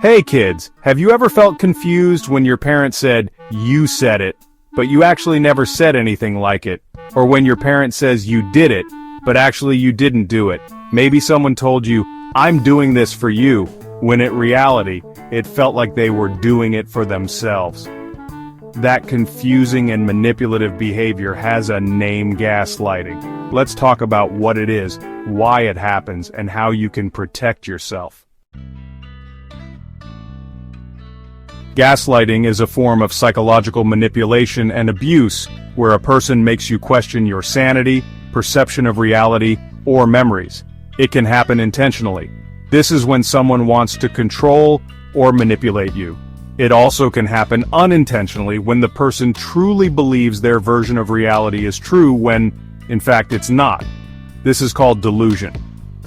Hey kids, have you ever felt confused when your parents said, "You said it," but you actually never said anything like it? Or when your parent says you did it, but actually you didn't do it? Maybe someone told you, "I'm doing this for you," when in reality, it felt like they were doing it for themselves. That confusing and manipulative behavior has a name: gaslighting. Let's talk about what it is, why it happens, and how you can protect yourself. Gaslighting is a form of psychological manipulation and abuse where a person makes you question your sanity, perception of reality, or memories. It can happen intentionally. This is when someone wants to control or manipulate you. It also can happen unintentionally when the person truly believes their version of reality is true when, in fact, it's not. This is called delusion.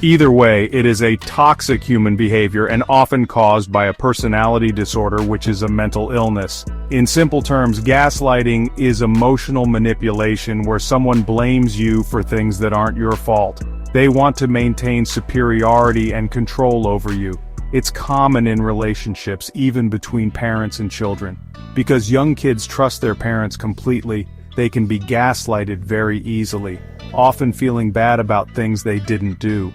Either way, it is a toxic human behavior and often caused by a personality disorder, which is a mental illness. In simple terms, gaslighting is emotional manipulation where someone blames you for things that aren't your fault. They want to maintain superiority and control over you. It's common in relationships, even between parents and children. Because young kids trust their parents completely, they can be gaslighted very easily, often feeling bad about things they didn't do.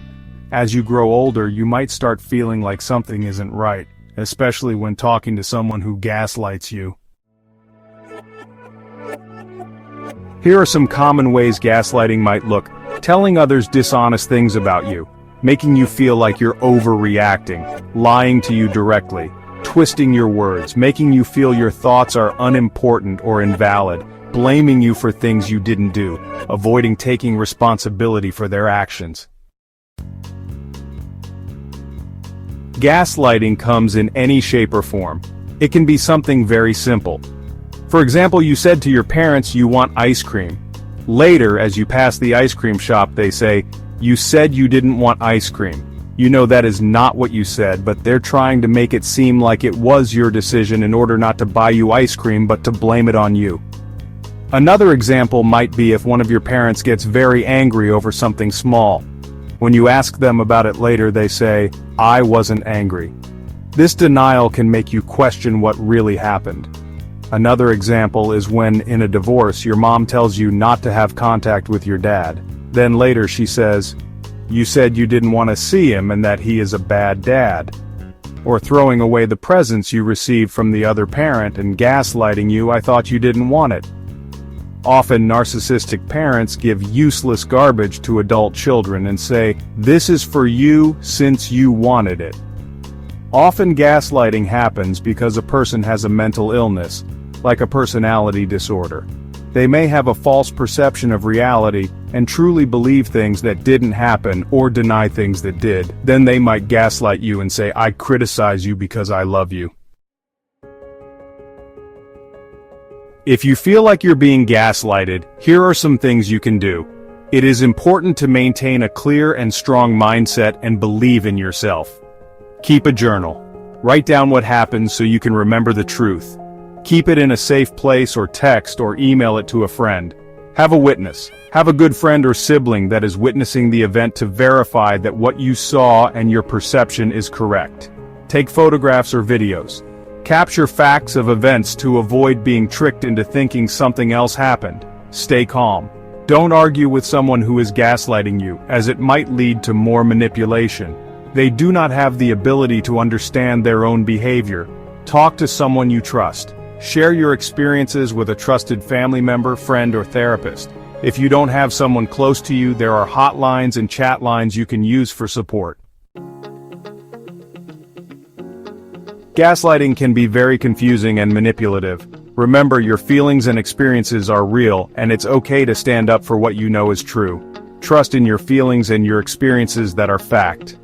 As you grow older, you might start feeling like something isn't right, especially when talking to someone who gaslights you. Here are some common ways gaslighting might look: telling others dishonest things about you, making you feel like you're overreacting, lying to you directly, twisting your words, making you feel your thoughts are unimportant or invalid, blaming you for things you didn't do, avoiding taking responsibility for their actions. Gaslighting comes in any shape or form. It can be something very simple. For example, you said to your parents you want ice cream. Later, as you pass the ice cream shop, they say, "You said you didn't want ice cream." You know that is not what you said, but they're trying to make it seem like it was your decision in order not to buy you ice cream but to blame it on you. Another example might be if one of your parents gets very angry over something small. When you ask them about it later, they say, "I wasn't angry." This denial can make you question what really happened. Another example is when, in a divorce, your mom tells you not to have contact with your dad. Then later she says, "You said you didn't want to see him and that he is a bad dad." Or throwing away the presents you received from the other parent and gaslighting you, "I thought you didn't want it." Often narcissistic parents give useless garbage to adult children and say, "This is for you since you wanted it." Often gaslighting happens because a person has a mental illness, like a personality disorder. They may have a false perception of reality and truly believe things that didn't happen or deny things that did. Then they might gaslight you and say, "I criticize you because I love you." If you feel like you're being gaslighted, here are some things you can do. It is important to maintain a clear and strong mindset and believe in yourself. Keep a journal. Write down what happened so you can remember the truth. Keep it in a safe place or text or email it to a friend. Have a witness. Have a good friend or sibling that is witnessing the event to verify that what you saw and your perception is correct. Take photographs or videos. Capture facts of events to avoid being tricked into thinking something else happened. Stay calm. Don't argue with someone who is gaslighting you, as it might lead to more manipulation. They do not have the ability to understand their own behavior. Talk to someone you trust. Share your experiences with a trusted family member, friend, or therapist. If you don't have someone close to you, there are hotlines and chat lines you can use for support. Gaslighting can be very confusing and manipulative. Remember, your feelings and experiences are real, and it's okay to stand up for what you know is true. Trust in your feelings and your experiences that are fact.